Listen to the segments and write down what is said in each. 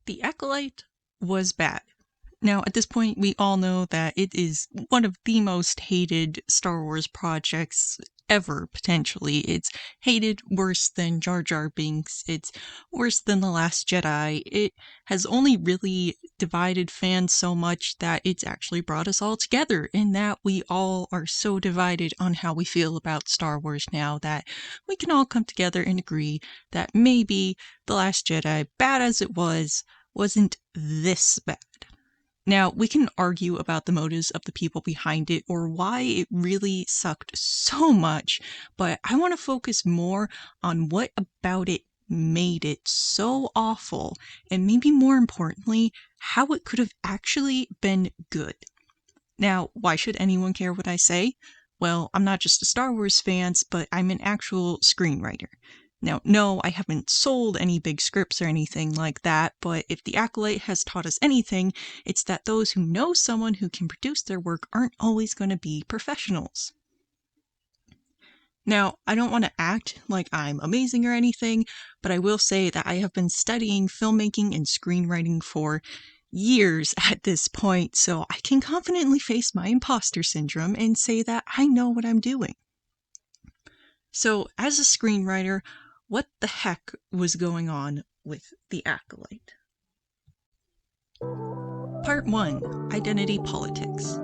The Acolyte was bad. Now, at this point, we all know that it is one of the most hated Star Wars projects ever, potentially. It's hated worse than Jar Jar Binks. It's worse than The Last Jedi. It has only really divided fans so much that it's actually brought us all together, in that we all are so divided on how we feel about Star Wars now that we can all come together and agree that maybe The Last Jedi, bad as it wasn't this bad. Now, we can argue about the motives of the people behind it or why it really sucked so much, but I want to focus more on what about it made it so awful, and maybe more importantly, how it could have actually been good. Now, why should anyone care what I say? Well, I'm not just a Star Wars fan, but I'm an actual screenwriter. Now, no, I haven't sold any big scripts or anything like that, but if The Acolyte has taught us anything, it's that those who know someone who can produce their work aren't always going to be professionals. Now, I don't want to act like I'm amazing or anything, but I will say that I have been studying filmmaking and screenwriting for years at this point, so I can confidently face my imposter syndrome and say that I know what I'm doing. So, as a screenwriter, what the heck was going on with The Acolyte? Part 1. Identity Politics.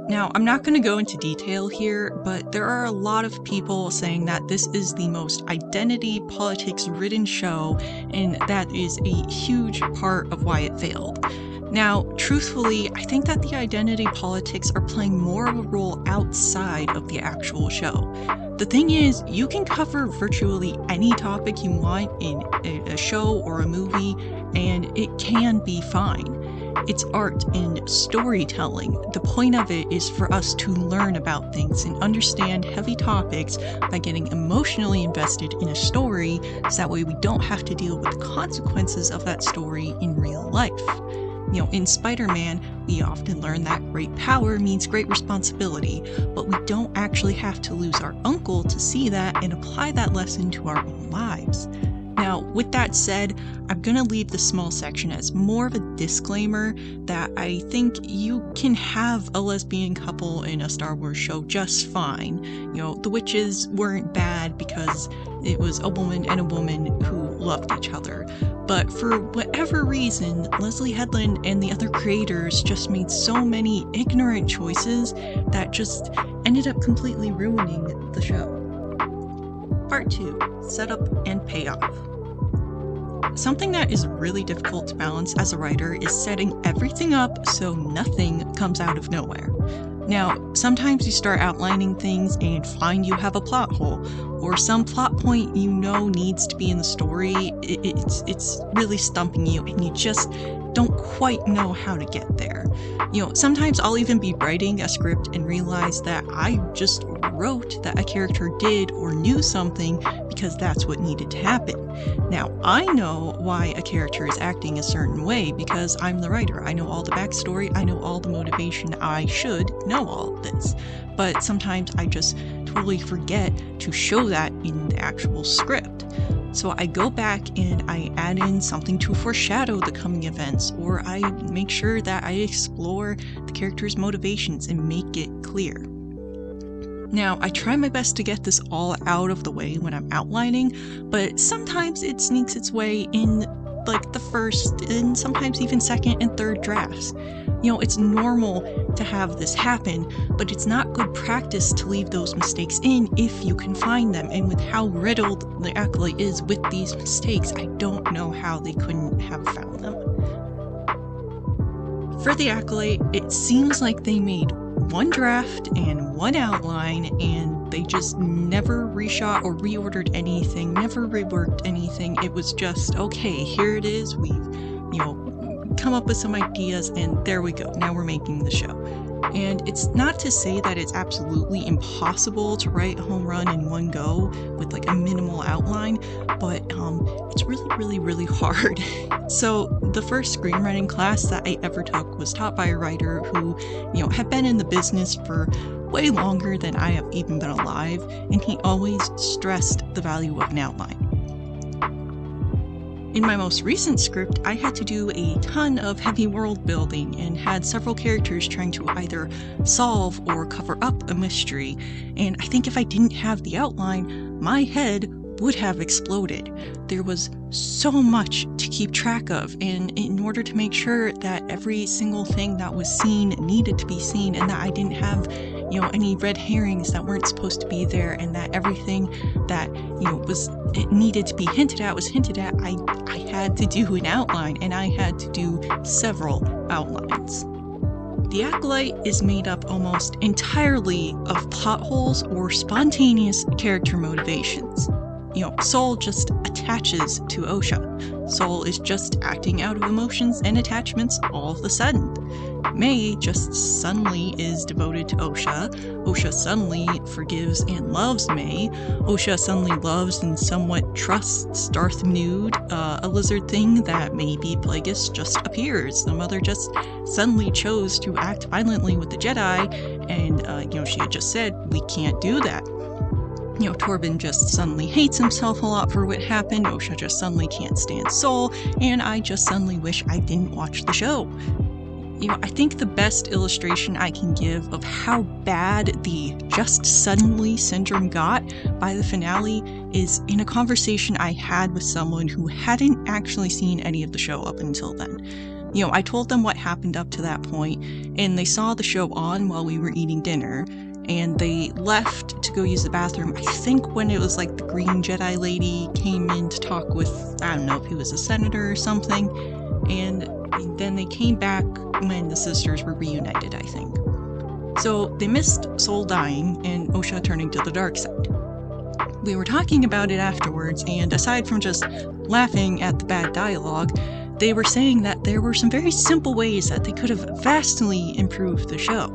Now, I'm not going to go into detail here, but there are a lot of people saying that this is the most identity politics-ridden show, and that is a huge part of why it failed. Now, truthfully, I think that the identity politics are playing more of a role outside of the actual show. The thing is, you can cover virtually any topic you want in a show or a movie, and it can be fine. It's art and storytelling. The point of it is for us to learn about things and understand heavy topics by getting emotionally invested in a story, so that way we don't have to deal with the consequences of that story in real life. You know, in Spider-Man, we often learn that great power means great responsibility, but we don't actually have to lose our uncle to see that and apply that lesson to our own lives. Now, with that said, I'm going to leave the small section as more of a disclaimer that I think you can have a lesbian couple in a Star Wars show just fine. You know, the witches weren't bad because it was a woman and a woman who loved each other. But for whatever reason, Leslie Headland and the other creators just made so many ignorant choices that just ended up completely ruining the show. Part 2. Setup and Payoff. Something that is really difficult to balance as a writer is setting everything up so nothing comes out of nowhere. Now, sometimes you start outlining things and find you have a plot hole, or some plot point you know needs to be in the story. It's really stumping you and you just don't quite know how to get there. You know, sometimes I'll even be writing a script and realize that I just wrote that a character did or knew something because that's what needed to happen. Now, I know why a character is acting a certain way because I'm the writer. I know all the backstory, I know all the motivation, I should know all of this. But sometimes I just totally forget to show that in the actual script. So I go back and I add in something to foreshadow the coming events, or I make sure that I explore the character's motivations and make it clear. Now, I try my best to get this all out of the way when I'm outlining, but sometimes it sneaks its way in like the first and sometimes even second and third drafts. You know, it's normal to have this happen, but it's not good practice to leave those mistakes in if you can find them. And with how riddled the Acolyte is with these mistakes, I don't know how they couldn't have found them. For the Acolyte, it seems like they made one draft and one outline, and they just never reshot or reordered anything, never reworked anything. It was just, okay, here it is, we've, come up with some ideas, and there we go, now we're making the show. And it's not to say that it's absolutely impossible to write a home run in one go with like a minimal outline, but it's really hard. So the first screenwriting class that I ever took was taught by a writer who, had been in the business for way longer than I have even been alive, and he always stressed the value of an outline. In my most recent script, I had to do a ton of heavy world building and had several characters trying to either solve or cover up a mystery, and I think if I didn't have the outline, my head would have exploded. There was so much to keep track of, and in order to make sure that every single thing that was seen needed to be seen, and that I didn't have any red herrings that weren't supposed to be there, and that everything that it needed to be hinted at was hinted at, I had to do an outline, and I had to do several outlines. The Acolyte is made up almost entirely of plot holes or spontaneous character motivations. Sol just attaches to Osha. Sol is just acting out of emotions and attachments all of a sudden. May just suddenly is devoted to Osha. Osha suddenly forgives and loves May. Osha suddenly loves and somewhat trusts Darth Nude, a lizard thing that maybe Plagueis just appears. The mother just suddenly chose to act violently with the Jedi, and she had just said, we can't do that. Torben just suddenly hates himself a lot for what happened, Osha just suddenly can't stand Sol, and I just suddenly wish I didn't watch the show. I think the best illustration I can give of how bad the just suddenly syndrome got by the finale is in a conversation I had with someone who hadn't actually seen any of the show up until then. I told them what happened up to that point, and they saw the show on while we were eating dinner, and they left to go use the bathroom, I think when it was like the green Jedi lady came in to talk with, I don't know if he was a senator or something, and then they came back when the sisters were reunited, I think. So they missed Sol dying and Osha turning to the dark side. We were talking about it afterwards, and aside from just laughing at the bad dialogue, they were saying that there were some very simple ways that they could have vastly improved the show.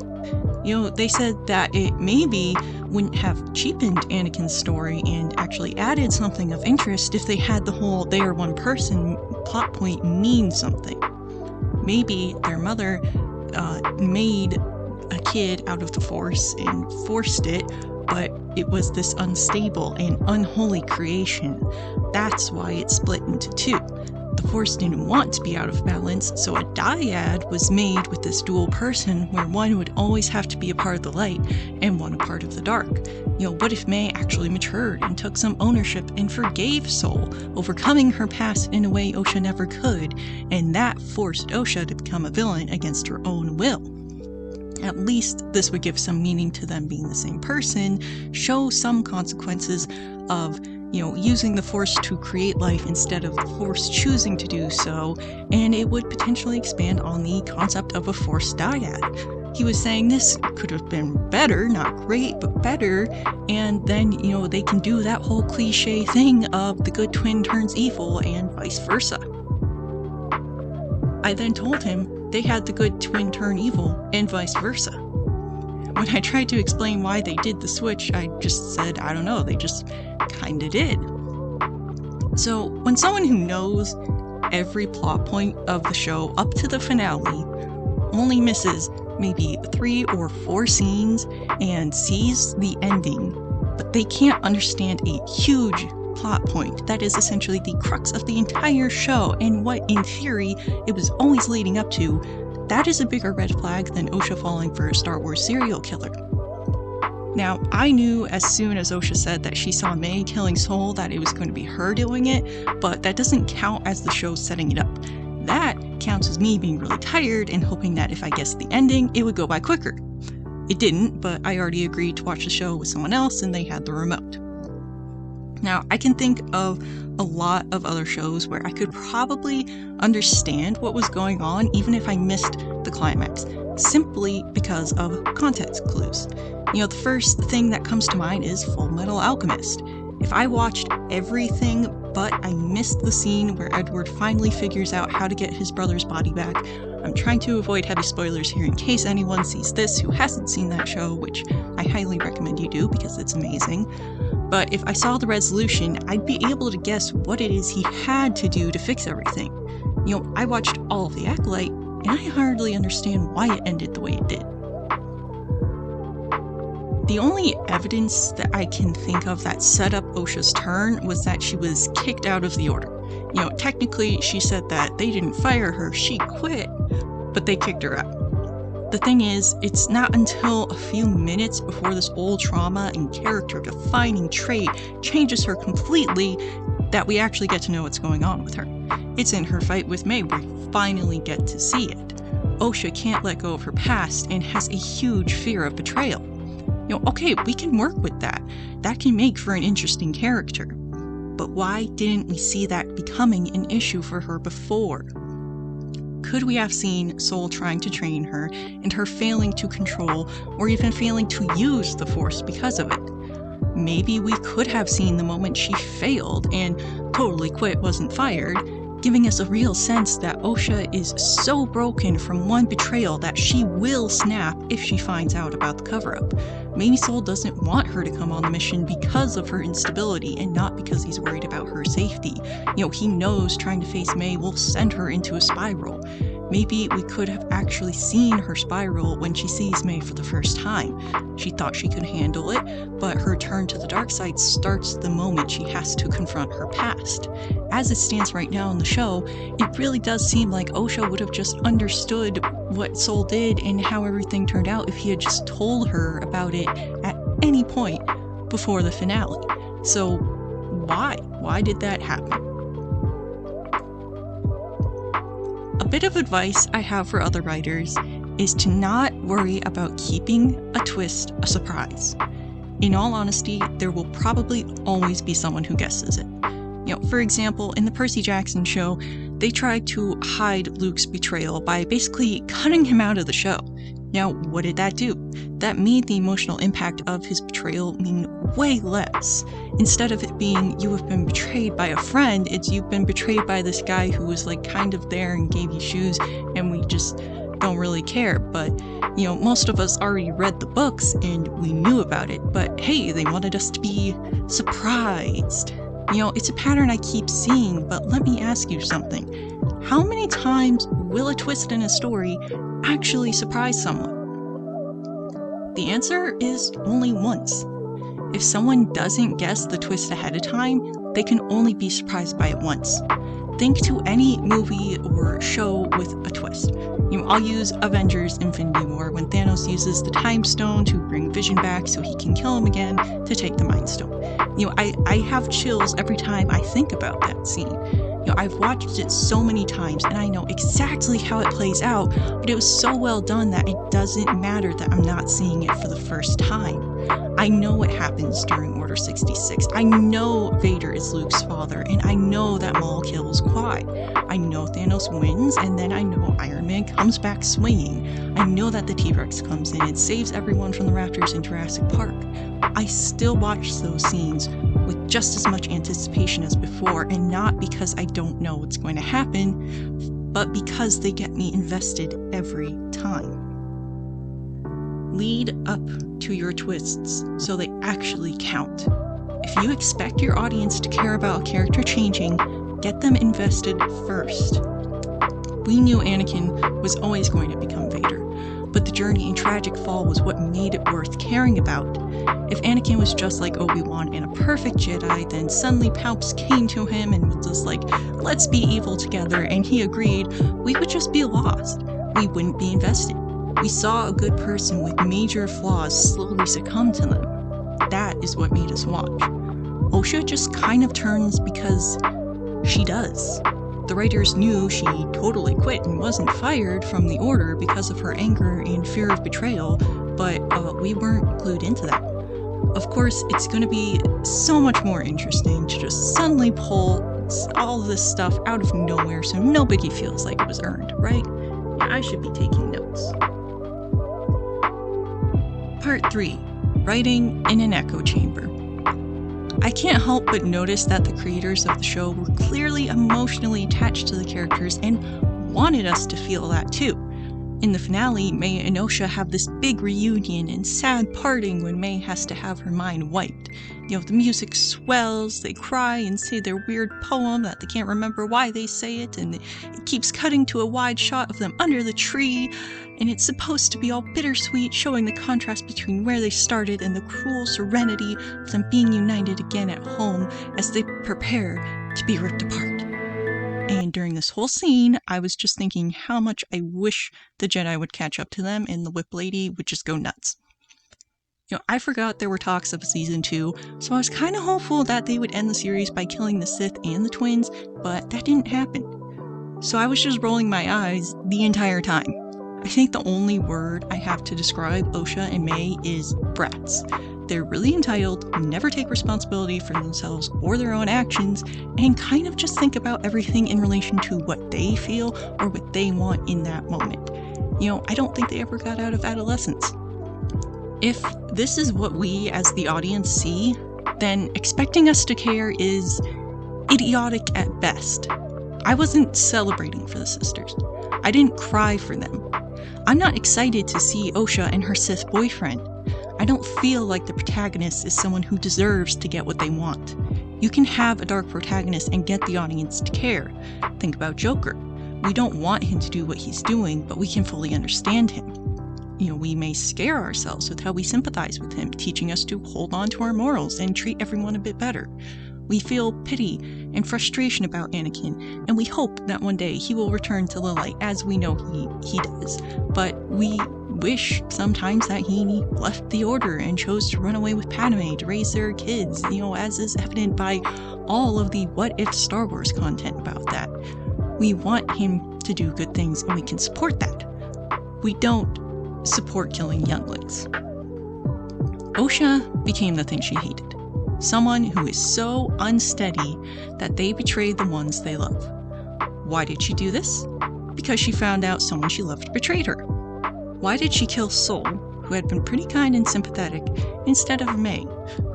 They said that it maybe wouldn't have cheapened Anakin's story and actually added something of interest if they had the whole they are one person plot point mean something. Maybe their mother made a kid out of the Force and forced it, but it was this unstable and unholy creation. That's why it split into two. The Force didn't want to be out of balance, so a dyad was made with this dual person where one would always have to be a part of the light and one a part of the dark. What if May actually matured and took some ownership and forgave Sol, overcoming her past in a way Osha never could, and that forced Osha to become a villain against her own will? At least this would give some meaning to them being the same person, show some consequences of using the Force to create life instead of the Force choosing to do so, and it would potentially expand on the concept of a Force dyad. He was saying this could have been better, not great, but better, and then, they can do that whole cliche thing of the good twin turns evil and vice versa. I then told him they had the good twin turn evil and vice versa. When I tried to explain why they did the switch, I just said, I don't know, they just kinda did. So, when someone who knows every plot point of the show up to the finale only misses maybe 3 or 4 scenes and sees the ending, but they can't understand a huge plot point that is essentially the crux of the entire show and what, in theory, it was always leading up to, that is a bigger red flag than Osha falling for a Star Wars serial killer. Now, I knew as soon as Osha said that she saw May killing Sol that it was going to be her doing it, but that doesn't count as the show setting it up. That counts as me being really tired and hoping that if I guessed the ending, it would go by quicker. It didn't, but I already agreed to watch the show with someone else and they had the remote. Now, I can think of a lot of other shows where I could probably understand what was going on even if I missed the climax, simply because of context clues. The first thing that comes to mind is Full Metal Alchemist. If I watched everything but I missed the scene where Edward finally figures out how to get his brother's body back, I'm trying to avoid heavy spoilers here in case anyone sees this who hasn't seen that show, which I highly recommend you do because it's amazing. But if I saw the resolution, I'd be able to guess what it is he had to do to fix everything. I watched all of The Acolyte, and I hardly understand why it ended the way it did. The only evidence that I can think of that set up Osha's turn was that she was kicked out of the Order. Technically she said that they didn't fire her, she quit, but they kicked her out. The thing is, it's not until a few minutes before this old trauma and character-defining trait changes her completely that we actually get to know what's going on with her. It's in her fight with May where we finally get to see it. Osha can't let go of her past and has a huge fear of betrayal. Okay, we can work with that. That can make for an interesting character. But why didn't we see that becoming an issue for her before? Could we have seen Soul trying to train her and her failing to control or even failing to use the Force because of it? Maybe we could have seen the moment she failed and totally quit, wasn't fired, giving us a real sense that Osha is so broken from one betrayal that she will snap if she finds out about the cover-up. Maybe Soul doesn't want her to come on the mission because of her instability and not because he's worried about her safety. He knows trying to face May will send her into a spiral. Maybe we could have actually seen her spiral when she sees May for the first time. She thought she could handle it, but her turn to the dark side starts the moment she has to confront her past. As it stands right now in the show, it really does seem like Osha would have just understood what Soul did and how everything turned out if he had just told her about it at any point before the finale. So why? Why did that happen? A bit of advice I have for other writers is to not worry about keeping a twist a surprise. In all honesty, there will probably always be someone who guesses it. For example, in the Percy Jackson show, they tried to hide Luke's betrayal by basically cutting him out of the show. Now, what did that do? That made the emotional impact of his betrayal mean way less. Instead of it being, you have been betrayed by a friend, it's you've been betrayed by this guy who was kind of there and gave you shoes, and we just don't really care. But, most of us already read the books and we knew about it, but hey, they wanted us to be surprised. It's a pattern I keep seeing, but let me ask you something. How many times will a twist in a story actually surprise someone? The answer is only once. If someone doesn't guess the twist ahead of time, they can only be surprised by it once. Think to any movie or show with a twist. I'll use Avengers Infinity War when Thanos uses the Time Stone to bring Vision back so he can kill him again to take the Mind Stone. I have chills every time I think about that scene. I've watched it so many times and I know exactly how it plays out, but it was so well done that it doesn't matter that I'm not seeing it for the first time. I know what happens during Order 66. I know Vader is Luke's father, and I know that Maul kills Qui. I know Thanos wins, and then I know Iron Man comes back swinging. I know that the T-Rex comes in and saves everyone from the raptors in Jurassic Park. I still watch those scenes with just as much anticipation as before, and not because I don't know what's going to happen, but because they get me invested every time. Lead up to your twists so they actually count. If you expect your audience to care about a character changing, get them invested first. We knew Anakin was always going to become Vader, but the journey and tragic fall was what made it worth caring about. If Anakin was just like Obi-Wan and a perfect Jedi, then suddenly Palps came to him and was just like, let's be evil together, and he agreed, we would just be lost. We wouldn't be invested. We saw a good person with major flaws slowly succumb to them. That is what made us watch. Osha just kind of turns because she does. The writers knew she totally quit and wasn't fired from the Order because of her anger and fear of betrayal, but we weren't glued into that. Of course, it's going to be so much more interesting to just suddenly pull all this stuff out of nowhere so nobody feels like it was earned, right? I should be taking notes. Part 3. Writing in an Echo Chamber. I can't help but notice that the creators of the show were clearly emotionally attached to the characters and wanted us to feel that too. In the finale, May and Osha have this big reunion and sad parting when May has to have her mind wiped. The music swells, they cry and say their weird poem that they can't remember why they say it, and it keeps cutting to a wide shot of them under the tree, and it's supposed to be all bittersweet, showing the contrast between where they started and the cruel serenity of them being united again at home as they prepare to be ripped apart. And during this whole scene, I was just thinking how much I wish the Jedi would catch up to them and the Whip Lady would just go nuts. I forgot there were talks of a season 2, so I was kind of hopeful that they would end the series by killing the Sith and the twins, but that didn't happen. So I was just rolling my eyes the entire time. I think the only word I have to describe Osha and May is brats. They're really entitled, never take responsibility for themselves or their own actions, and kind of just think about everything in relation to what they feel or what they want in that moment. I don't think they ever got out of adolescence. If this is what we as the audience see, then expecting us to care is idiotic at best. I wasn't celebrating for the sisters. I didn't cry for them. I'm not excited to see Osha and her Sith boyfriend. I don't feel like the protagonist is someone who deserves to get what they want. You can have a dark protagonist and get the audience to care. Think about Joker. We don't want him to do what he's doing, but we can fully understand him. We may scare ourselves with how we sympathize with him, teaching us to hold on to our morals and treat everyone a bit better. We feel pity and frustration about Anakin, and we hope that one day he will return to the light, as we know he does. But we wish sometimes that he left the Order and chose to run away with Padme to raise their kids, as is evident by all of the what-if Star Wars content about that. We want him to do good things, and we can support that. We don't support killing younglings. Osha became the thing she hated. Someone who is so unsteady that they betray the ones they love. Why did she do this? Because she found out someone she loved betrayed her. Why did she kill Sol, who had been pretty kind and sympathetic, instead of May,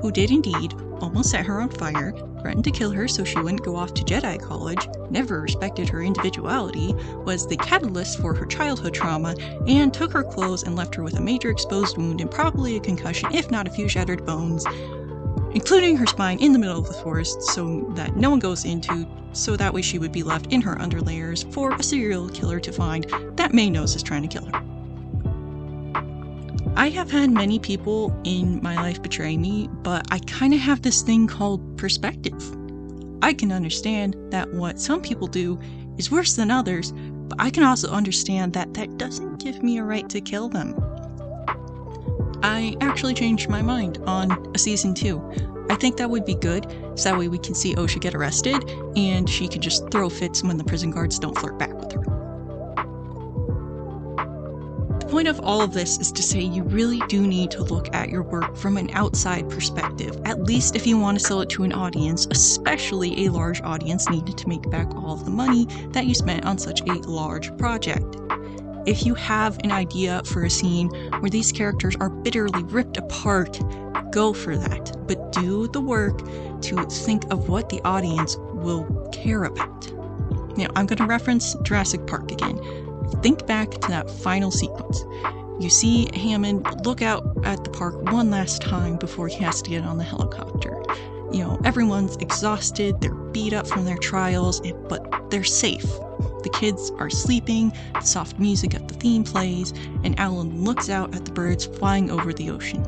who did indeed almost set her on fire, threatened to kill her so she wouldn't go off to Jedi college, never respected her individuality, was the catalyst for her childhood trauma, and took her clothes and left her with a major exposed wound and probably a concussion, if not a few shattered bones, including her spine in the middle of the forest so that no one goes into, so that way she would be left in her underlayers for a serial killer to find that May knows is trying to kill her. I have had many people in my life betray me, but I kind of have this thing called perspective. I can understand that what some people do is worse than others, but I can also understand that that doesn't give me a right to kill them. I actually changed my mind on a season 2. I think that would be good, so that way we can see Osha get arrested, and she can just throw fits when the prison guards don't flirt back with her. The point of all of this is to say you really do need to look at your work from an outside perspective, at least if you want to sell it to an audience, especially a large audience needed to make back all of the money that you spent on such a large project. If you have an idea for a scene where these characters are bitterly ripped apart, go for that, but do the work to think of what the audience will care about. Now, I'm going to reference Jurassic Park again. Think back to that final sequence. You see Hammond look out at the park one last time before he has to get on the helicopter. Everyone's exhausted, they're beat up from their trials, but they're safe. The kids are sleeping, the soft music of the theme plays, and Alan looks out at the birds flying over the ocean.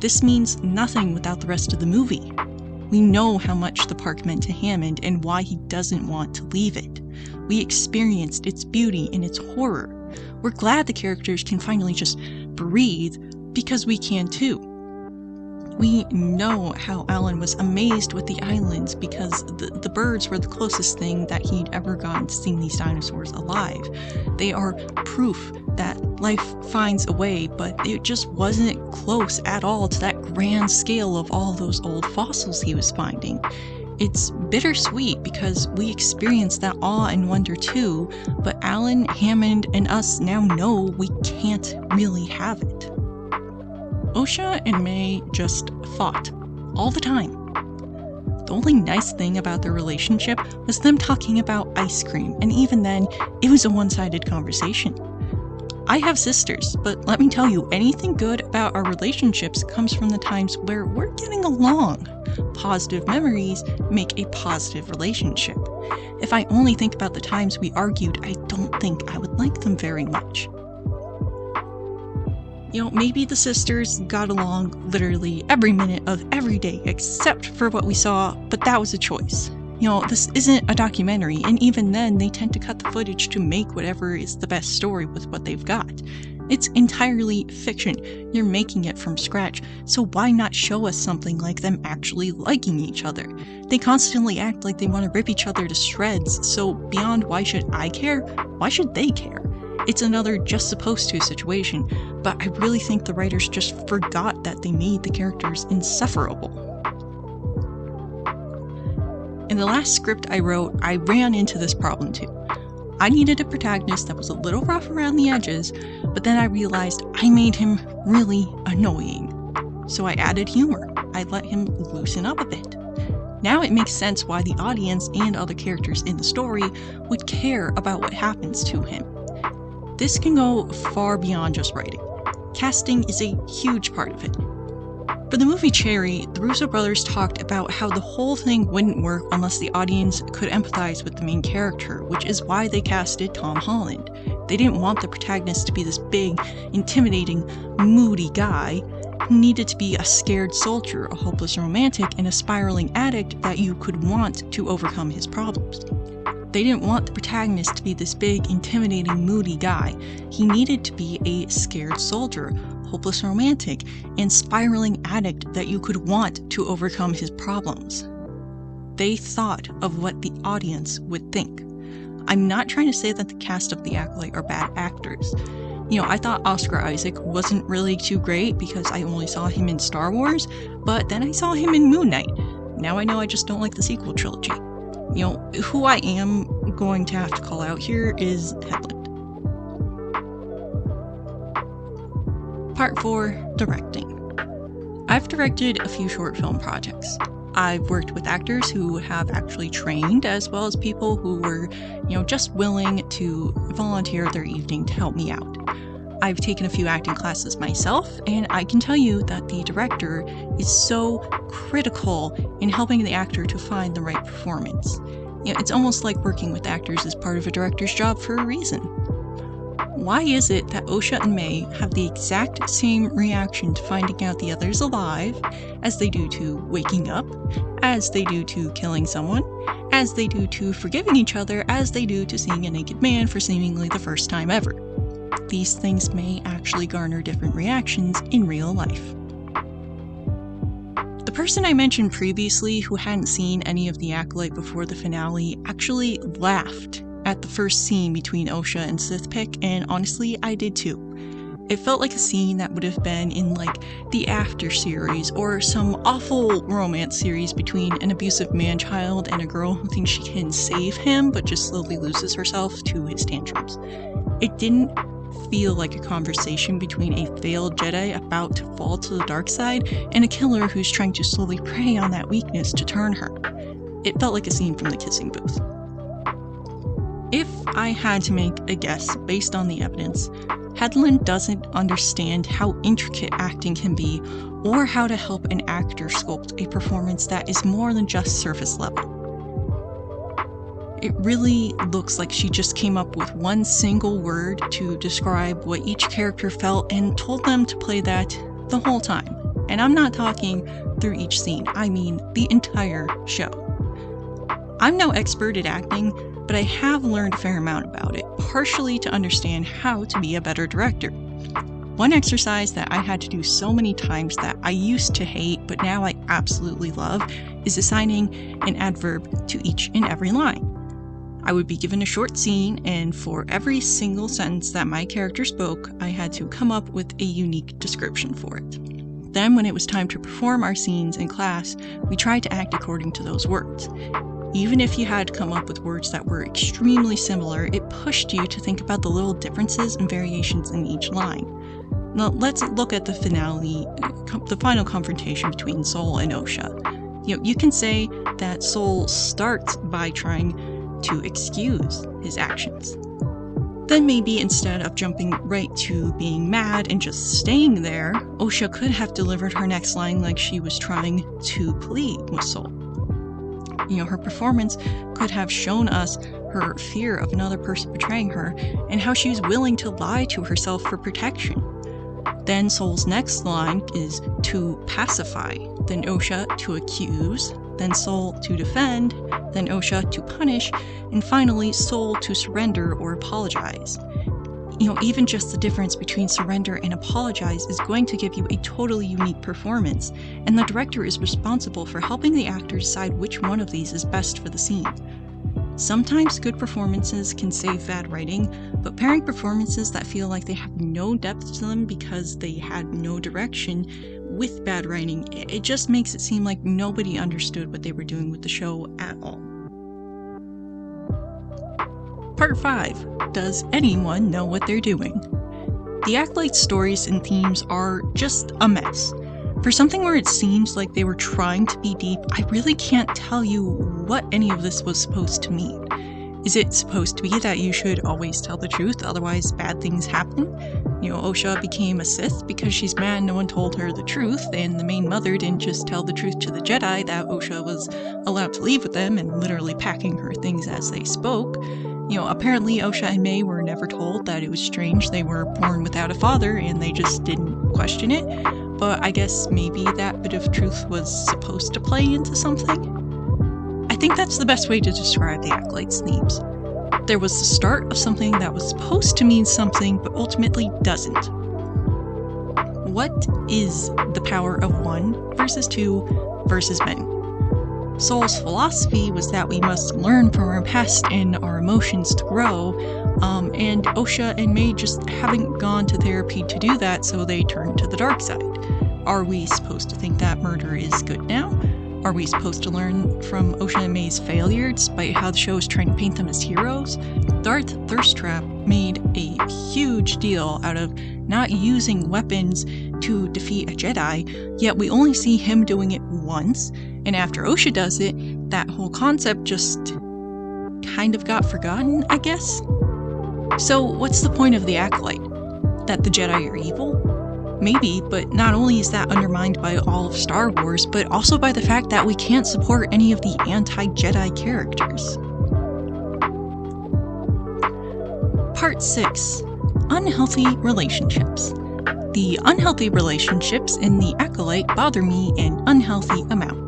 This means nothing without the rest of the movie. We know how much the park meant to Hammond and why he doesn't want to leave it. We experienced its beauty and its horror. We're glad the characters can finally just breathe, because we can too. We know how Alan was amazed with the islands because the birds were the closest thing that he'd ever gotten to seeing these dinosaurs alive. They are proof that life finds a way, but it just wasn't close at all to that grand scale of all those old fossils he was finding. It's bittersweet because we experienced that awe and wonder too, but Alan, Hammond, and us now know we can't really have it. Osha and May just fought all the time. The only nice thing about their relationship was them talking about ice cream, and even then, it was a one-sided conversation. I have sisters, but let me tell you, anything good about our relationships comes from the times where we're getting along. Positive memories make a positive relationship. If I only think about the times we argued, I don't think I would like them very much. Maybe the sisters got along literally every minute of every day except for what we saw, but that was a choice. This isn't a documentary, and even then, they tend to cut the footage to make whatever is the best story with what they've got. It's entirely fiction. You're making it from scratch, so why not show us something like them actually liking each other? They constantly act like they want to rip each other to shreds, so beyond why should I care, why should they care? It's another just supposed to situation, but I really think the writers just forgot that they made the characters insufferable. In the last script I wrote, I ran into this problem too. I needed a protagonist that was a little rough around the edges, but then I realized I made him really annoying. So I added humor. I let him loosen up a bit. Now it makes sense why the audience and other characters in the story would care about what happens to him. This can go far beyond just writing. Casting is a huge part of it. For the movie Cherry, the Russo brothers talked about how the whole thing wouldn't work unless the audience could empathize with the main character, which is why they casted Tom Holland. They didn't want the protagonist to be this big, intimidating, moody guy. He needed to be a scared soldier, a hopeless romantic, and a spiraling addict that you could want to overcome his problems. They didn't want the protagonist to be this big, intimidating, moody guy. He needed to be a scared soldier, hopeless romantic, and spiraling addict that you could want to overcome his problems. They thought of what the audience would think. I'm not trying to say that the cast of The Acolyte are bad actors. I thought Oscar Isaac wasn't really too great because I only saw him in Star Wars, but then I saw him in Moon Knight. Now I know I just don't like the sequel trilogy. Who I am going to have to call out here is Headland. Part 4. Directing. I've directed a few short film projects. I've worked with actors who have actually trained, as well as people who were, just willing to volunteer their evening to help me out. I've taken a few acting classes myself, and I can tell you that the director is so critical in helping the actor to find the right performance. It's almost like working with actors is part of a director's job for a reason. Why is it that Osha and May have the exact same reaction to finding out the other's alive as they do to waking up, as they do to killing someone, as they do to forgiving each other, as they do to seeing a naked man for seemingly the first time ever? These things may actually garner different reactions in real life. The person I mentioned previously who hadn't seen any of The Acolyte before the finale actually laughed at the first scene between Osha and Sithpik, and honestly, I did too. It felt like a scene that would have been in the After series, or some awful romance series between an abusive man-child and a girl who thinks she can save him, but just slowly loses herself to his tantrums. It didn't feel like a conversation between a failed Jedi about to fall to the dark side and a killer who's trying to slowly prey on that weakness to turn her. It felt like a scene from The Kissing Booth. If I had to make a guess based on the evidence, Headland doesn't understand how intricate acting can be or how to help an actor sculpt a performance that is more than just surface level. It really looks like she just came up with one single word to describe what each character felt and told them to play that the whole time. And I'm not talking through each scene, I mean the entire show. I'm no expert at acting, but I have learned a fair amount about it, partially to understand how to be a better director. One exercise that I had to do so many times that I used to hate, but now I absolutely love, is assigning an adverb to each and every line. I would be given a short scene, and for every single sentence that my character spoke, I had to come up with a unique description for it. Then, when it was time to perform our scenes in class, we tried to act according to those words. Even if you had to come up with words that were extremely similar, it pushed you to think about the little differences and variations in each line. Now, let's look at the finale, the final confrontation between Sol and Osha. You can say that Sol starts by trying to excuse his actions. Then maybe instead of jumping right to being mad and just staying there, Osha could have delivered her next line like she was trying to plead with Sol. Her performance could have shown us her fear of another person betraying her and how she was willing to lie to herself for protection. Then Sol's next line is to pacify then Osha to accuse, then Sol to defend, then Osha to punish, and finally Sol to surrender or apologize. Even just the difference between surrender and apologize is going to give you a totally unique performance, and the director is responsible for helping the actor decide which one of these is best for the scene. Sometimes good performances can save bad writing, but pairing performances that feel like they have no depth to them because they had no direction with bad writing, it just makes it seem like nobody understood what they were doing with the show at all. Part 5. Does anyone know what they're doing? The Acolyte's stories and themes are just a mess. For something where it seems like they were trying to be deep, I really can't tell you what any of this was supposed to mean. Is it supposed to be that you should always tell the truth, otherwise bad things happen? Osha became a Sith because she's mad no one told her the truth, and the main mother didn't just tell the truth to the Jedi that Osha was allowed to leave with them and literally packing her things as they spoke. Apparently Osha and May were never told that it was strange they were born without a father and they just didn't question it, but I guess maybe that bit of truth was supposed to play into something? I think that's the best way to describe the Acolyte's themes. There was the start of something that was supposed to mean something but ultimately doesn't. What is the power of 1 versus 2 versus many? Sol's philosophy was that we must learn from our past and our emotions to grow, and Osha and May just haven't gone to therapy to do that, so they turn to the dark side. Are we supposed to think that murder is good now? Are we supposed to learn from Osha and May's failure, despite how the show is trying to paint them as heroes? Darth Thirsttrap made a huge deal out of not using weapons to defeat a Jedi, yet we only see him doing it once, and after Osha does it, that whole concept just kind of got forgotten, I guess? So what's the point of the Acolyte? That the Jedi are evil? Maybe, but not only is that undermined by all of Star Wars, but also by the fact that we can't support any of the anti-Jedi characters. Part 6. Unhealthy relationships. The unhealthy relationships in the Acolyte bother me an unhealthy amount.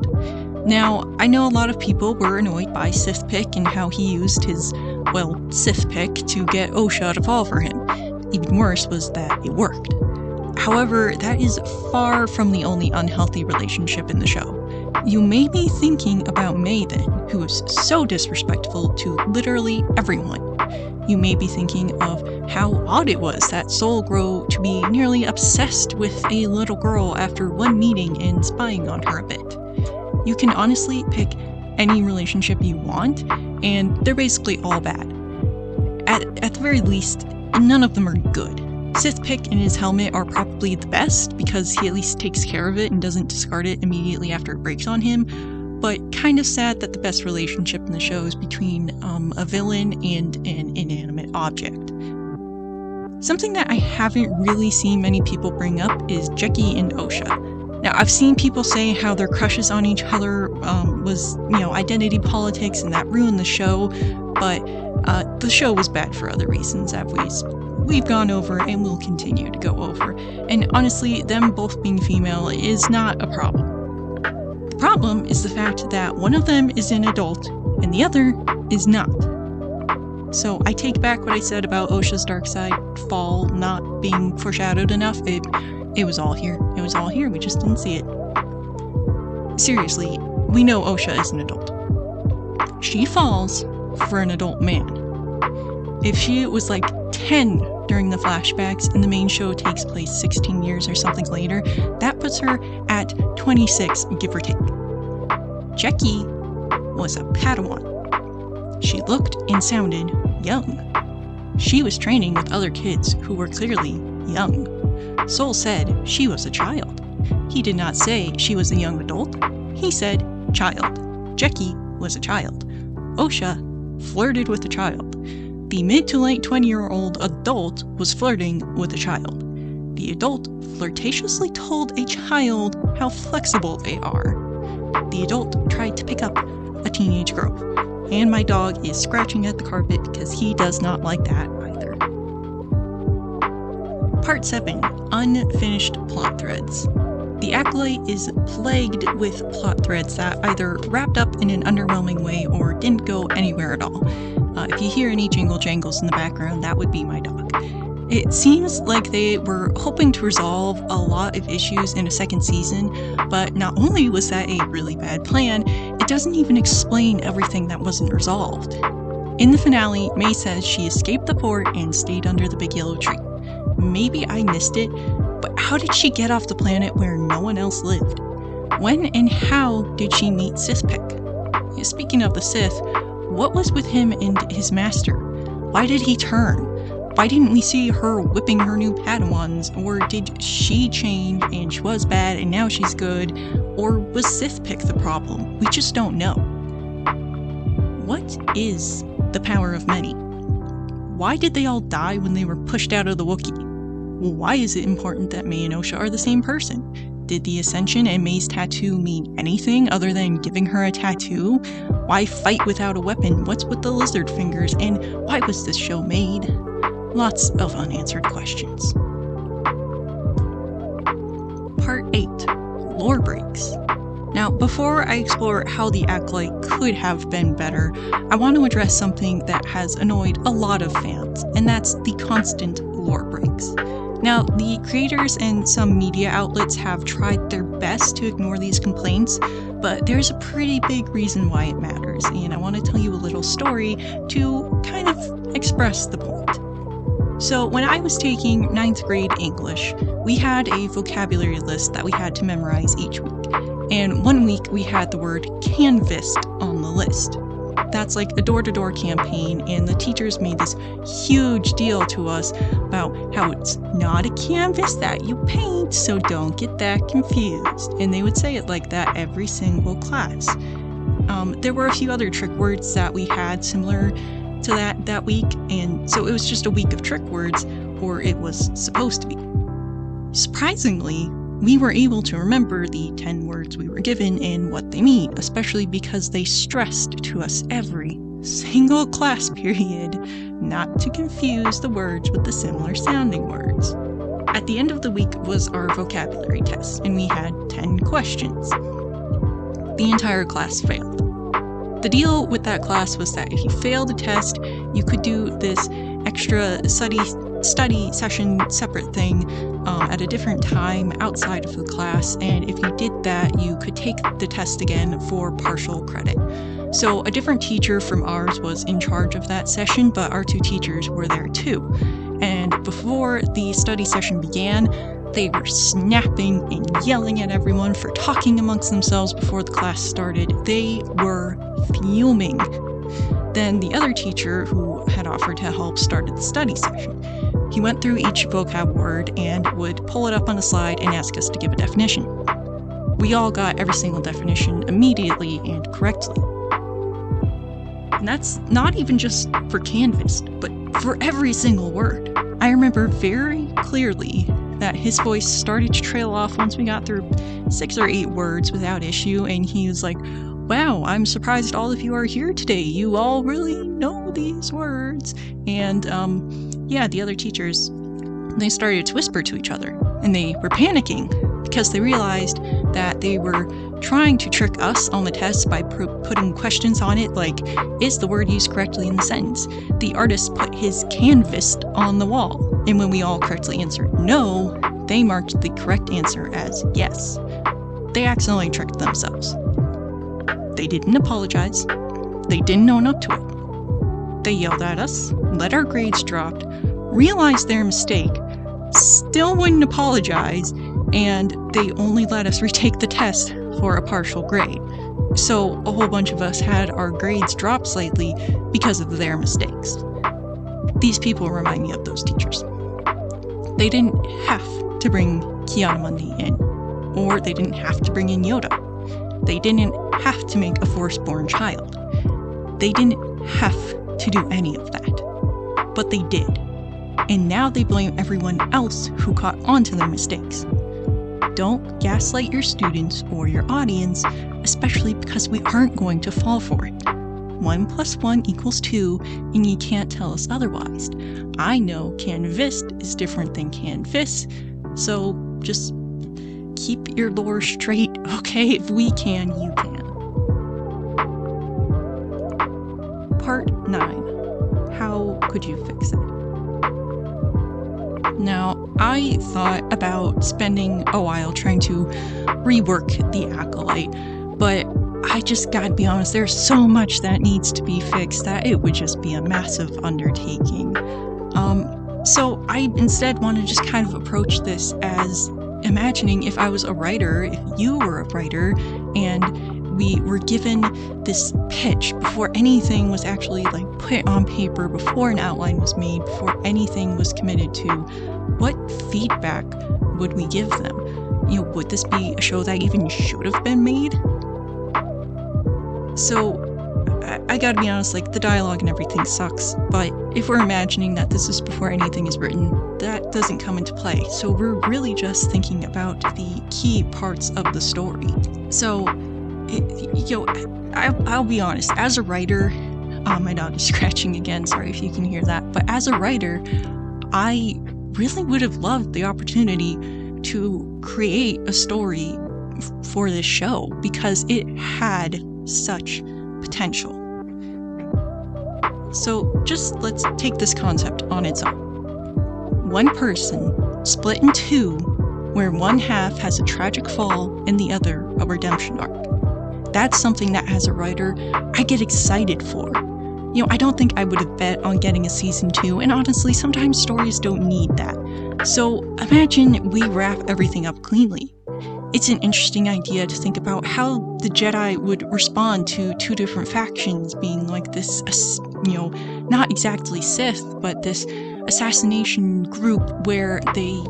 Now, I know a lot of people were annoyed by Sith Pick and how he used his, Sith Pick to get Osha to fall for him. Even worse was that it worked. However, that is far from the only unhealthy relationship in the show. You may be thinking about May then, who is so disrespectful to literally everyone. You may be thinking of how odd it was that Sol grew to be nearly obsessed with a little girl after one meeting and spying on her a bit. You can honestly pick any relationship you want, and they're basically all bad. At the very least, none of them are good. Sith Pick and his helmet are probably the best because he at least takes care of it and doesn't discard it immediately after it breaks on him, but kind of sad that the best relationship in the show is between a villain and an inanimate object. Something that I haven't really seen many people bring up is Jeki and Osha. Now, I've seen people say how their crushes on each other was, identity politics and that ruined the show, but the show was bad for other reasons that we've gone over and will continue to go over. And honestly, them both being female is not a problem. The problem is the fact that one of them is an adult and the other is not. So I take back what I said about Osha's dark side fall not being foreshadowed enough. It was all here. It was all here. We just didn't see it. Seriously, we know Osha is an adult. She falls for an adult man. If she was like 10 during the flashbacks and the main show takes place 16 years or something later, that puts her at 26, give or take. Jeki was a Padawan. She looked and sounded young. She was training with other kids who were clearly young. Sol said she was a child. He did not say she was a young adult. He said child. Jeki was a child. Osha flirted with a child. The mid to late 20-year-old adult was flirting with a child. The adult flirtatiously told a child how flexible they are. The adult tried to pick up a teenage girl. And my dog is scratching at the carpet because he does not like that either. Part 7. Unfinished plot threads. The Acolyte is plagued with plot threads that either wrapped up in an underwhelming way or didn't go anywhere at all. If you hear any jingle jangles in the background, that would be my dog. It seems like they were hoping to resolve a lot of issues in a second season, but not only was that a really bad plan, it doesn't even explain everything that wasn't resolved. In the finale, May says she escaped the fort and stayed under the big yellow tree. Maybe I missed it, but how did she get off the planet where no one else lived? When and how did she meet Sithpick? Speaking of the Sith, what was with him and his master? Why did he turn? Why didn't we see her whipping her new Padawans? Or did she change and she was bad and now she's good? Or was Sithpick the problem? We just don't know. What is the power of many? Why did they all die when they were pushed out of the Wookiee? Why is it important that May and Osha are the same person? Did the Ascension and May's tattoo mean anything other than giving her a tattoo? Why fight without a weapon? What's with the lizard fingers? And why was this show made? Lots of unanswered questions. Part 8. Lore Breaks. Now, before I explore how the Acolyte could have been better, I want to address something that has annoyed a lot of fans, and that's the constant lore breaks. Now, the creators and some media outlets have tried their best to ignore these complaints, but there's a pretty big reason why it matters, and I want to tell you a little story to kind of express the point. So when I was taking 9th grade English, we had a vocabulary list that we had to memorize each week. And one week we had the word canvassed on the list. That's like a door-to-door campaign, and the teachers made this huge deal to us about how it's not a canvas that you paint, so don't get that confused. And they would say it like that every single class. There were a few other trick words that we had similar to that week, and so it was just a week of trick words, or it was supposed to be. Surprisingly, we were able to remember the 10 words we were given and what they mean, especially because they stressed to us every single class period not to confuse the words with the similar sounding words. At the end of the week was our vocabulary test, and we had 10 questions. The entire class failed. The deal with that class was that if you failed the test, you could do this extra study session separate thing at a different time outside of the class, and if you did that, you could take the test again for partial credit. So a different teacher from ours was in charge of that session, but our 2 teachers were there too. And before the study session began, they were snapping and yelling at everyone for talking amongst themselves before the class started. They were fuming. Then the other teacher, who had offered to help, started the study session. He went through each vocab word and would pull it up on a slide and ask us to give a definition. We all got every single definition immediately and correctly. And that's not even just for canvassed, but for every single word. I remember very clearly that his voice started to trail off once we got through 6 or 8 words without issue, and he was like, "Wow, I'm surprised all of you are here today. You all really know these words." And the other teachers, they started to whisper to each other, and they were panicking because they realized that they were trying to trick us on the test by putting questions on it like, is the word used correctly in the sentence? The artist put his canvassed on the wall, and when we all correctly answered no, they marked the correct answer as yes. They accidentally tricked themselves. They didn't apologize. They didn't own up to it. They yelled at us, let our grades drop, realized their mistake, still wouldn't apologize, and they only let us retake the test for a partial grade. So a whole bunch of us had our grades drop slightly because of their mistakes. These people remind me of those teachers. They didn't have to bring Ki-Adi-Mundi in, or they didn't have to bring in Yoda. They didn't have to make a Force-born child. They didn't have to do any of that. But they did. And now they blame everyone else who caught on to their mistakes. Don't gaslight your students or your audience, especially because we aren't going to fall for it. 1 + 1 = 2, and you can't tell us otherwise. I know canvassed is different than canvas, so just keep your lore straight, okay? If we can, you can. Part 9. How could you fix it? Now, I thought about spending a while trying to rework the Acolyte, but I just gotta be honest, there's so much that needs to be fixed that it would just be a massive undertaking. So I instead want to just kind of approach this as imagining if I was a writer, if you were a writer, and we were given this pitch before anything was actually like put on paper, before an outline was made, before anything was committed to, what feedback would we give them? You know, would this be a show that even should have been made? So I gotta be honest, like, the dialogue and everything sucks, but if we're imagining that this is before anything is written, that doesn't come into play. So we're really just thinking about the key parts of the story. So, I'll be honest, as a writer, my dog is scratching again, sorry if you can hear that, but as a writer, I really would have loved the opportunity to create a story for this show because it had such potential. So just let's take this concept on its own. One person split in two, where one half has a tragic fall and the other a redemption arc. That's something that as a writer, I get excited for. You know, I don't think I would have bet on getting a season 2, and honestly, sometimes stories don't need that. So imagine we wrap everything up cleanly. It's an interesting idea to think about how the Jedi would respond to two different factions being like this, not exactly Sith, but this assassination group where they,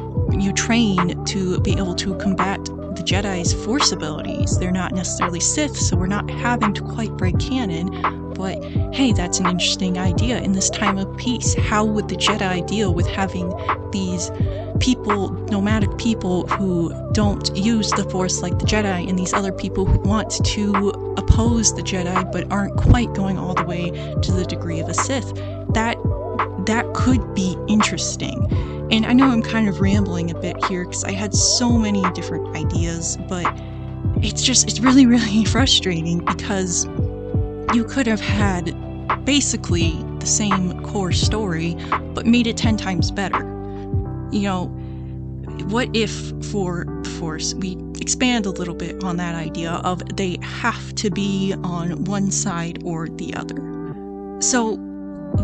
train to be able to combat the Jedi's Force abilities. They're not necessarily Sith, so we're not having to quite break canon, but hey, that's an interesting idea in this time of peace. How would the Jedi deal with having these people, nomadic people who don't use the Force like the Jedi, and these other people who want to oppose the Jedi but aren't quite going all the way to the degree of a Sith? That could be interesting. And I know I'm kind of rambling a bit here because I had so many different ideas, but it's really, really frustrating because you could have had basically the same core story, but made it 10 times better. What if for the Force, we expand a little bit on that idea of they have to be on one side or the other. So,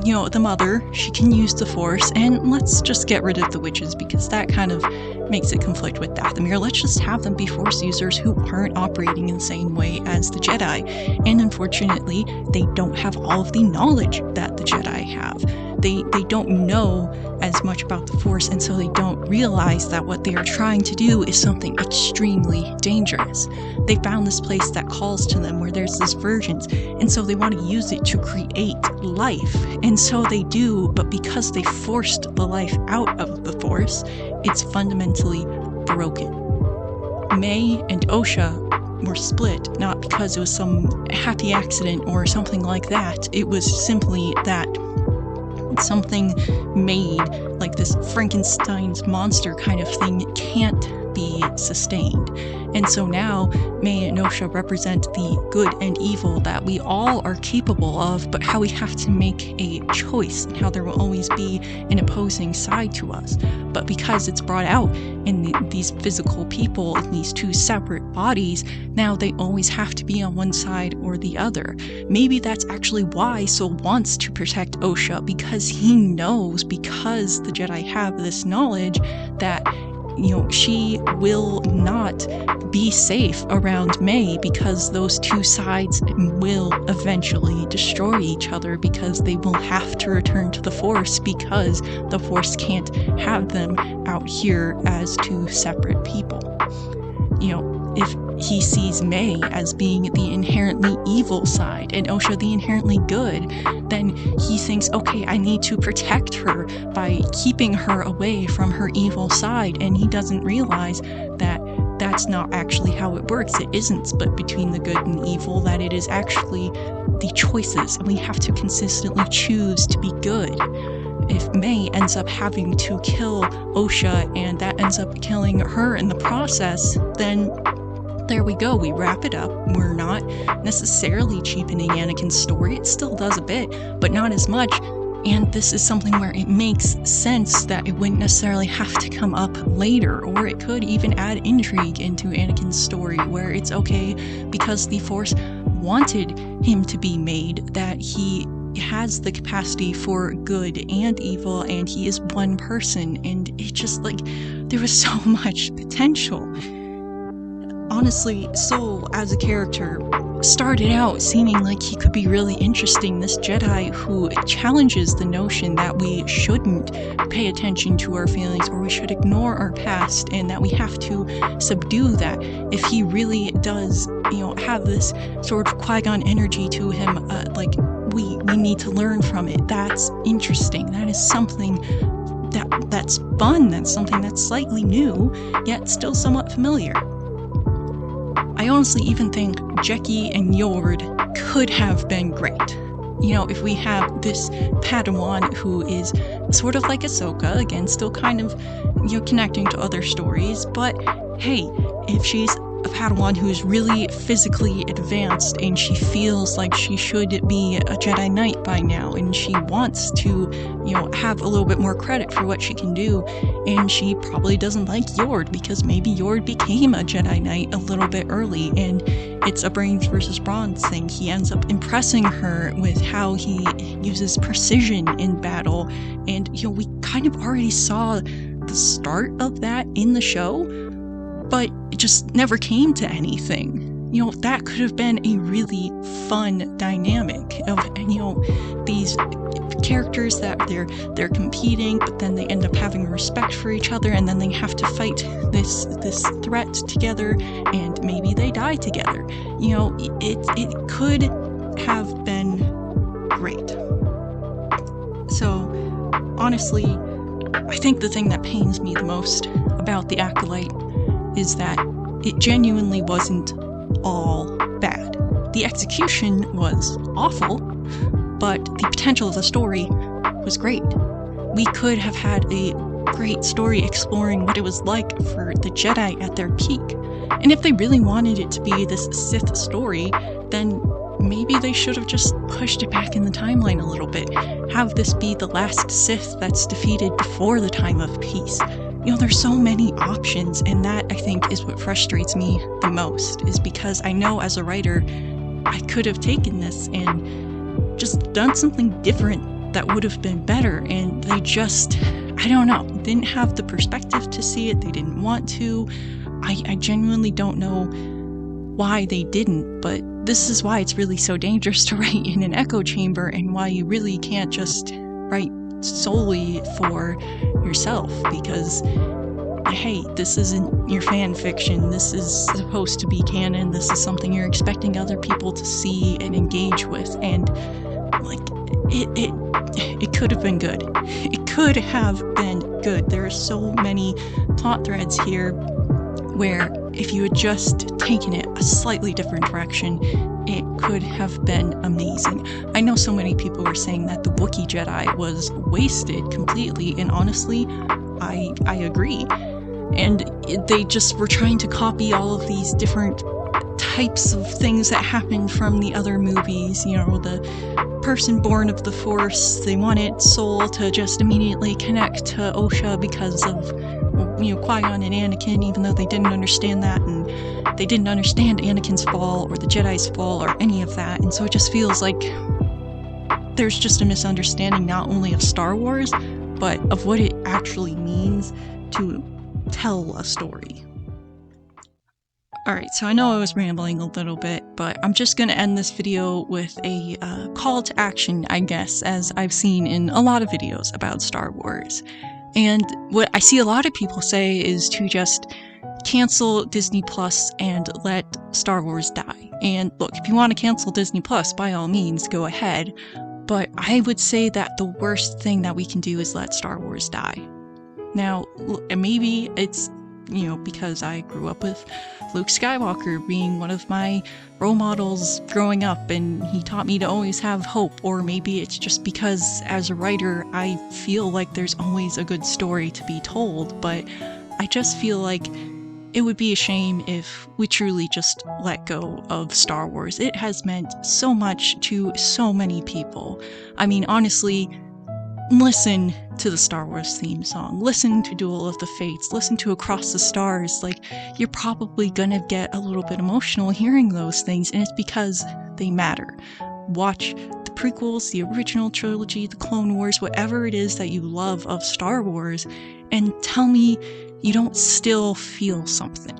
the mother, she can use the Force, and let's just get rid of the witches because that kind of makes it conflict with Dathomir. Let's just have them be Force users who aren't operating in the same way as the Jedi. And unfortunately, they don't have all of the knowledge that the Jedi have. They don't know as much about the Force, and so they don't realize that what they are trying to do is something extremely dangerous. They found this place that calls to them where there's this vergence, and so they want to use it to create life. And so they do, but because they forced the life out of the Force, it's fundamentally broken. May and Osha were split, not because it was some happy accident or something like that. It was simply that something made, like this Frankenstein's monster kind of thing, can't be sustained. And so now May and Osha represent the good and evil that we all are capable of, but how we have to make a choice and how there will always be an opposing side to us. But because it's brought out in these physical people in these two separate bodies, now they always have to be on one side or the other. Maybe that's actually why Sol wants to protect Osha, because he knows, because the Jedi have this knowledge, that she will not be safe around May, because those two sides will eventually destroy each other, because they will have to return to the Force, because the Force can't have them out here as two separate people. If he sees May as being the inherently evil side and Osha the inherently good, then he thinks, okay, I need to protect her by keeping her away from her evil side, and he doesn't realize that that's not actually how it works. It isn't split between the good and evil, that it is actually the choices, and we have to consistently choose to be good. if May ends up having to kill Osha and that ends up killing her in the process, then there we go, we wrap it up. We're not necessarily cheapening Anakin's story. It still does a bit, but not as much. And this is something where it makes sense that it wouldn't necessarily have to come up later, or it could even add intrigue into Anakin's story, where it's okay because the Force wanted him to be made, that he has the capacity for good and evil, and he is one person, and it just, like, there was so much potential. Honestly, Sol, as a character, started out seeming like he could be really interesting, this Jedi who challenges the notion that we shouldn't pay attention to our feelings or we should ignore our past and that we have to subdue that. If he really does, have this sort of Qui-Gon energy to him, like, we need to learn from it. That's interesting. That is something that's fun. That's something that's slightly new, yet still somewhat familiar. I honestly even think Jeki and Yord could have been great. If we have this Padawan who is sort of like Ahsoka, again, still kind of, connecting to other stories, but hey, if she's a Padawan who's really physically advanced and she feels like she should be a Jedi Knight by now and she wants to, have a little bit more credit for what she can do, and she probably doesn't like Yord because maybe Yord became a Jedi Knight a little bit early and it's a brains versus bronze thing. He ends up impressing her with how he uses precision in battle, and we kind of already saw the start of that in the show, but it just never came to anything. That could have been a really fun dynamic of, these characters that they're competing, but then they end up having respect for each other, and then they have to fight this threat together, and maybe they die together. It could have been great. So, honestly, I think the thing that pains me the most about The Acolyte is that it genuinely wasn't all bad. The execution was awful, but the potential of the story was great. We could have had a great story exploring what it was like for the Jedi at their peak. And if they really wanted it to be this Sith story, then maybe they should have just pushed it back in the timeline a little bit. Have this be the last Sith that's defeated before the time of peace. There's so many options, and that, I think, is what frustrates me the most, is because I know as a writer, I could have taken this and just done something different that would have been better, and they just, I don't know, didn't have the perspective to see it, they didn't want to. I genuinely don't know why they didn't, but this is why it's really so dangerous to write in an echo chamber, and why you really can't just write solely for yourself, because hey, this isn't your fan fiction, this is supposed to be canon, this is something you're expecting other people to see and engage with, and like it could have been good. It could have been good. There are so many plot threads here where if you had just taken it a slightly different direction, it could have been amazing. I know so many people were saying that the Wookiee Jedi was wasted completely, and honestly, I agree. And they just were trying to copy all of these different types of things that happened from the other movies, the person born of the Force, they wanted Sol to just immediately connect to Osha because of Qui-Gon and Anakin, even though they didn't understand that, and they didn't understand Anakin's fall or the Jedi's fall or any of that, and so it just feels like there's just a misunderstanding not only of Star Wars, but of what it actually means to tell a story. Alright, so I know I was rambling a little bit, but I'm just gonna end this video with a call to action, I guess, as I've seen in a lot of videos about Star Wars. And what I see a lot of people say is to just cancel Disney Plus and let Star Wars die. And look, if you want to cancel Disney Plus, by all means, go ahead. But I would say that the worst thing that we can do is let Star Wars die. Now, maybe it's because I grew up with Luke Skywalker being one of my role models growing up, and he taught me to always have hope. Or maybe it's just because as a writer, I feel like there's always a good story to be told, but I just feel like it would be a shame if we truly just let go of Star Wars. It has meant so much to so many people. I mean, honestly, listen to the Star Wars theme song, listen to Duel of the Fates, listen to Across the Stars. Like, you're probably gonna get a little bit emotional hearing those things, and it's because they matter. Watch the prequels, the original trilogy, the Clone Wars, whatever it is that you love of Star Wars, and tell me you don't still feel something.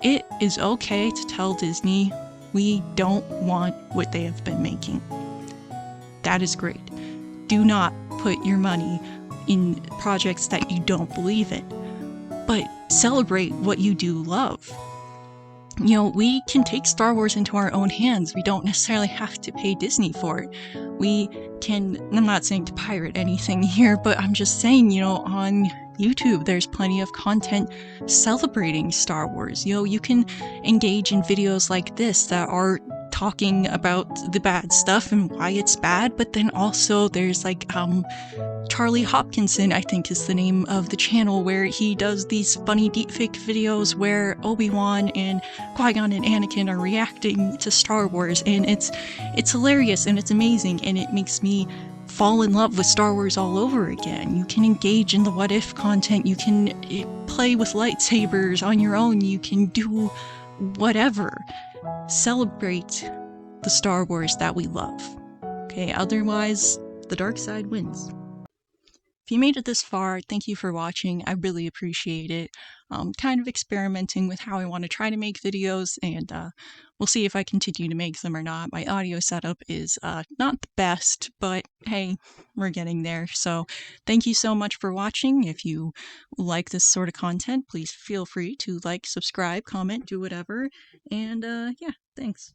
It is okay to tell Disney we don't want what they have been making. That is great. Do not put your money in projects that you don't believe in, but celebrate what you do love. We can take Star Wars into our own hands. We don't necessarily have to pay Disney for it. We can, I'm not saying to pirate anything here, but I'm just saying, on YouTube, there's plenty of content celebrating Star Wars. You can engage in videos like this that are talking about the bad stuff and why it's bad, but then also there's Charlie Hopkinson, I think is the name of the channel, where he does these funny deepfake videos where Obi-Wan and Qui-Gon and Anakin are reacting to Star Wars, and it's hilarious and it's amazing, and it makes me fall in love with Star Wars all over again. You can engage in the what if content, you can play with lightsabers on your own, you can do whatever. Celebrate the Star Wars that we love. Okay, otherwise, the dark side wins. If you made it this far, thank you for watching. I really appreciate it. Kind of experimenting with how I want to try to make videos, and we'll see if I continue to make them or not. My audio setup is not the best, but hey, we're getting there. So thank you so much for watching. If you like this sort of content, please feel free to like, subscribe, comment, do whatever. And yeah, thanks.